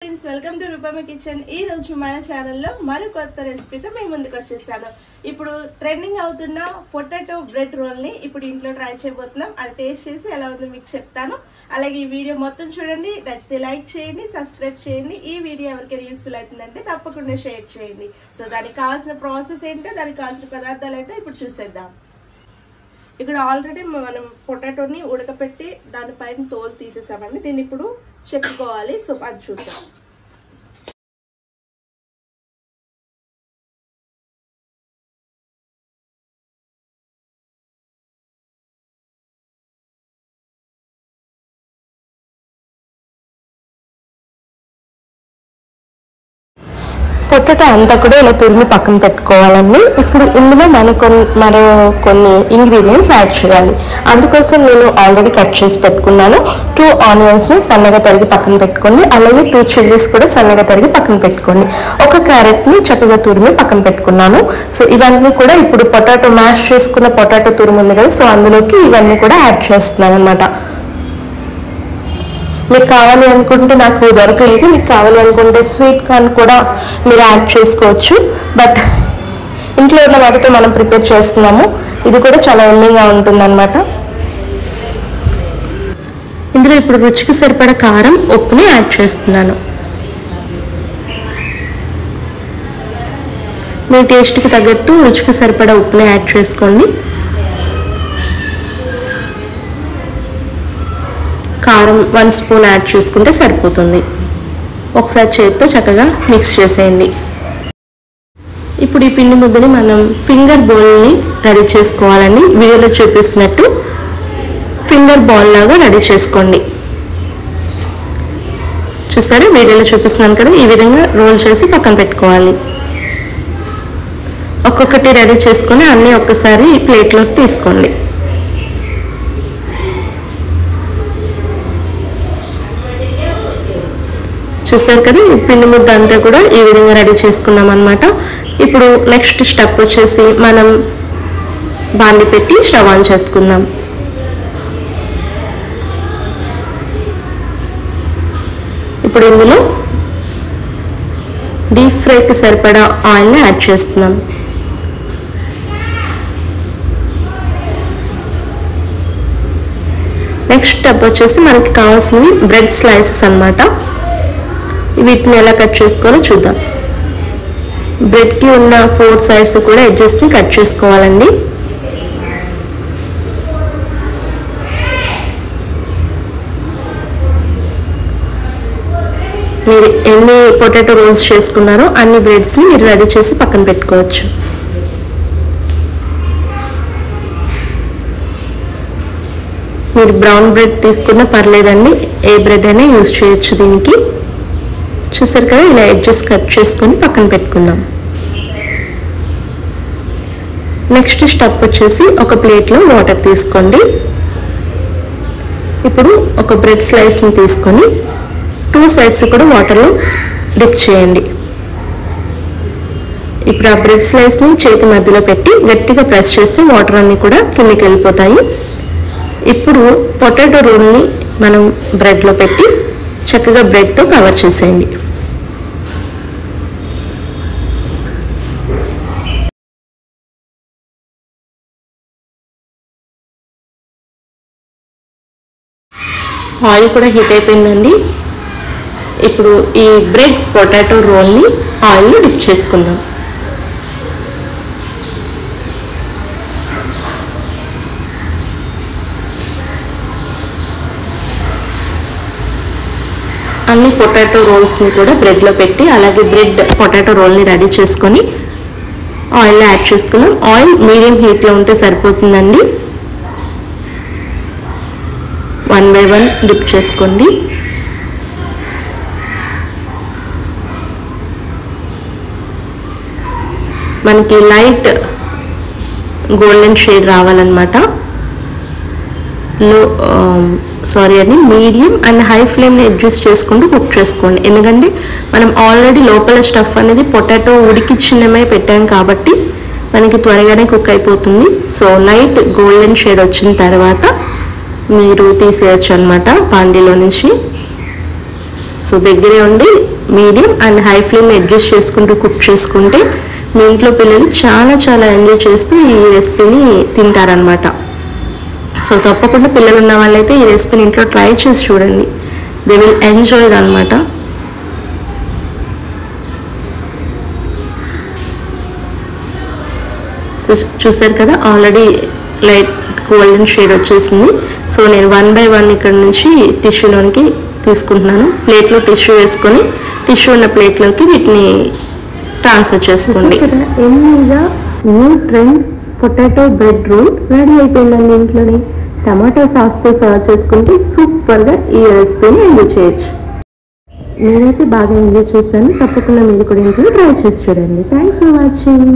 Friends welcome to Roopamma kitchen. ఈ రోజు మన ఛానల్లో మరో కొత్త రెసిపీతో మేము ముందుకు వచ్చేసాను। ఇప్పుడు ట్రెండింగ్ అవుతున్న పొటాటో బ్రెడ్ రోల్ ని ఇప్పుడు ఇంట్లో ట్రై చేయబోతున్నాం। అది టేస్ట్ చేసి ఎలా ఉందో మీకు చెప్తాను। అలాగే ఈ వీడియో మొత్తం చూడండి, నచ్చితే లైక్ చేయండి, సబ్స్క్రైబ్ చేయండి। ఈ వీడియో ఎవరికైనా యూస్ఫుల్ అవుతుందంటే తప్పకుండా షేర్ చేయండి। సో దానికి కావాల్సిన ప్రాసెస్ ఏంటో, దానికి కావాల్సిన పదార్థాలు ఏంటో ఇప్పుడు చూసేద్దాం। ఇక్కడ ఆల్రెడీ మనం పొటాటోని ఉడకపెట్టి దానిపైన తోలు తీసేసామండి। దీన్ని ఇప్పుడు చెక్కుకోవాలి। సో అది చూద్దాం। పొటాటో అంతా కూడా ఇలా తురిమి పక్కన పెట్టుకోవాలండి। ఇప్పుడు ఇందులో మరో కొన్ని ఇంగ్రీడియంట్స్ యాడ్ చేయాలి। అందుకోసం నేను ఆల్రెడీ కట్ చేసి పెట్టుకున్నాను। 2 ఆనియన్స్ని సన్నగా తరిగి పక్కన పెట్టుకోండి। అలాగే 2 చిల్లీస్ కూడా సన్నగా తరిగి పక్కన పెట్టుకోండి। ఒక క్యారెట్ని చక్కగా తురిమి పక్కన పెట్టుకున్నాను। సో ఇవన్నీ కూడా ఇప్పుడు పొటాటో మ్యాష్ చేసుకున్న పొటాటో తురుము ఉంది కదా, సో అందులోకి ఇవన్నీ కూడా యాడ్ చేస్తున్నాను అనమాట। మీకు కావాలి అనుకుంటే, నాకు దొరకలేదు, మీకు కావాలి అనుకుంటే స్వీట్ కార్న్ కూడా మీరు యాడ్ చేసుకోవచ్చు। బట్ ఇంట్లో ఉన్న వాటితో మనం ప్రిపేర్ చేస్తున్నాము, ఇది కూడా చాలా ఎమ్మీగా ఉంటుందన్నమాట। ఇందులో ఇప్పుడు రుచికి సరిపడా కారం, ఉప్పుని యాడ్ చేస్తున్నాను। మీ టేస్ట్కి తగ్గట్టు రుచికి సరిపడా ఉప్పుని యాడ్ చేసుకోండి। కారం 1 స్పూన్ యాడ్ చేసుకుంటే సరిపోతుంది। ఒకసారి చేతితో చక్కగా మిక్స్ చేసేయండి। ఇప్పుడు ఈ పిండి ముద్దని మనం ఫింగర్ బౌల్ని రెడీ చేసుకోవాలండి। వీడియోలో చూపిస్తున్నట్టు ఫింగర్ బాల్ లాగా రెడీ చేసుకోండి। చూసారా, వీడియోలో చూపిస్తున్నాను కదా, ఈ విధంగా రోల్ చేసి పక్కన పెట్టుకోవాలి। ఒక్కొక్కటి రెడీ చేసుకొని అన్నీ ఒక్కసారి ఈ ప్లేట్లోకి తీసుకోండి। చూసారు కదా, ఈ పిండి ముద్ద అంతా కూడా ఈ విధంగా రెడీ చేసుకున్నాం అనమాట। ఇప్పుడు నెక్స్ట్ స్టెప్ వచ్చేసి మనం బాండి పెట్టి స్టవ్ ఆన్ చేసుకుందాం। ఇప్పుడు ఇందులో డీప్ ఫ్రైకి సరిపడా ఆయిల్ని యాడ్ చేస్తున్నాం। నెక్స్ట్ స్టెప్ వచ్చేసి మనకి కావాల్సినవి బ్రెడ్ స్లైసెస్ అన్నమాట। వీటిని ఎలా కట్ చేసుకోవాలో చూద్దాం। బ్రెడ్కి ఉన్న 4 సైడ్స్ కూడా ఎడ్జెస్ని కట్ చేసుకోవాలండి। మీరు ఎన్ని పొటాటో రోల్స్ చేసుకున్నారో అన్ని బ్రెడ్స్ని మీరు రెడీ చేసి పక్కన పెట్టుకోవచ్చు। మీరు బ్రౌన్ బ్రెడ్ తీసుకున్నా పర్లేదండి, ఏ బ్రెడ్ అయినా యూజ్ చేయొచ్చు దీనికి। చూసారు కదా, ఇలా ఎడ్జెస్ కట్ చేసుకొని పక్కన పెట్టుకుందాం। నెక్స్ట్ స్టెప్ వచ్చేసి ఒక ప్లేట్లో వాటర్ తీసుకోండి। ఇప్పుడు ఒక బ్రెడ్ స్లైస్ని తీసుకొని 2 సైడ్స్ కూడా వాటర్లో డిప్ చేయండి। ఇప్పుడు ఆ బ్రెడ్ స్లైస్ని చేతి మధ్యలో పెట్టి గట్టిగా ప్రెస్ చేస్తే వాటర్ అన్నీ కూడా కిందకి వెళ్ళిపోతాయి। ఇప్పుడు పొటాటో రోల్ని మనం బ్రెడ్లో పెట్టి చక్కగా బ్రెడ్తో కవర్ చేసేయండి। ఆయిల్ కూడా హీట్ అయిపోయిందండి। ఇప్పుడు ఈ బ్రెడ్ పొటాటో రోల్ని ఆయిల్లో డిప్ చేసుకుందాం। అన్ని పొటాటో రోల్స్ని కూడా బ్రెడ్లో పెట్టి అలాగే బ్రెడ్ పొటాటో రోల్ని రెడీ చేసుకొని ఆయిల్లో యాడ్ చేసుకున్నాం। ఆయిల్ మీడియం హీట్లో ఉంటే సరిపోతుందండి। 1 బై 1 డిప్ చేసుకోండి। మనకి లైట్ గోల్డెన్ షేడ్ రావాలన్నమాట। మీడియం అండ్ హై ఫ్లేమ్ని అడ్జస్ట్ చేసుకుంటూ కుక్ చేసుకోండి। ఎందుకంటే మనం ఆల్రెడీ లోపల స్టఫ్ అనేది పొటాటో ఉడికిచ్చినమే పెట్టాం కాబట్టి మనకి త్వరగానే కుక్ అయిపోతుంది। సో లైట్ గోల్డెన్ షేడ్ వచ్చిన తర్వాత మీరు తీసేయచ్చు అన్నమాట బాండీలో నుంచి। సో దగ్గరే ఉండి medium and high flame adjust చేసుకుంటూ కుక్ చేసుకుంటే మీ ఇంట్లో పిల్లలు చాలా చాలా ఎంజాయ్ చేస్తూ ఈ రెసిపీని తింటారనమాట. సో తప్పకుండా పిల్లలు ఉన్న వాళ్ళైతే ఈ రెసిపీని ఇంట్లో ట్రై చేసి చూడండి. దే విల్ ఎంజాయ్ ఇది అనమాట. సో చూసారు కదా, ఆల్రెడీ లైట్ గోల్డెన్ షేడ్ వచ్చేసింది. సో నేను 1 by 1 ఇక్కడ నుంచి టిష్యూలోనికి తీసుకుంటున్నాను. ప్లేట్లో టిష్యూ వేసుకొని టిష్యూ ఉన్న ప్లేట్లోకి వీటిని ట్రాన్స్ఫర్ చేసుకోండి. ఎన్నీగా new trend potato bread roll ready అయిపోయిందండి. ఇంట్లోనే టమాటో సాస్తో సర్వ్ చేసుకుంటే సూపర్గా ఈ రెసిపీని ఎంజాయ్ చేయొచ్చు. నేనైతే బాగా ఎంజాయ్ చేశాను. తప్పకుండా మీరు కూడా ఇంట్లో ట్రై చేసి చూడండి. Thanks for watching.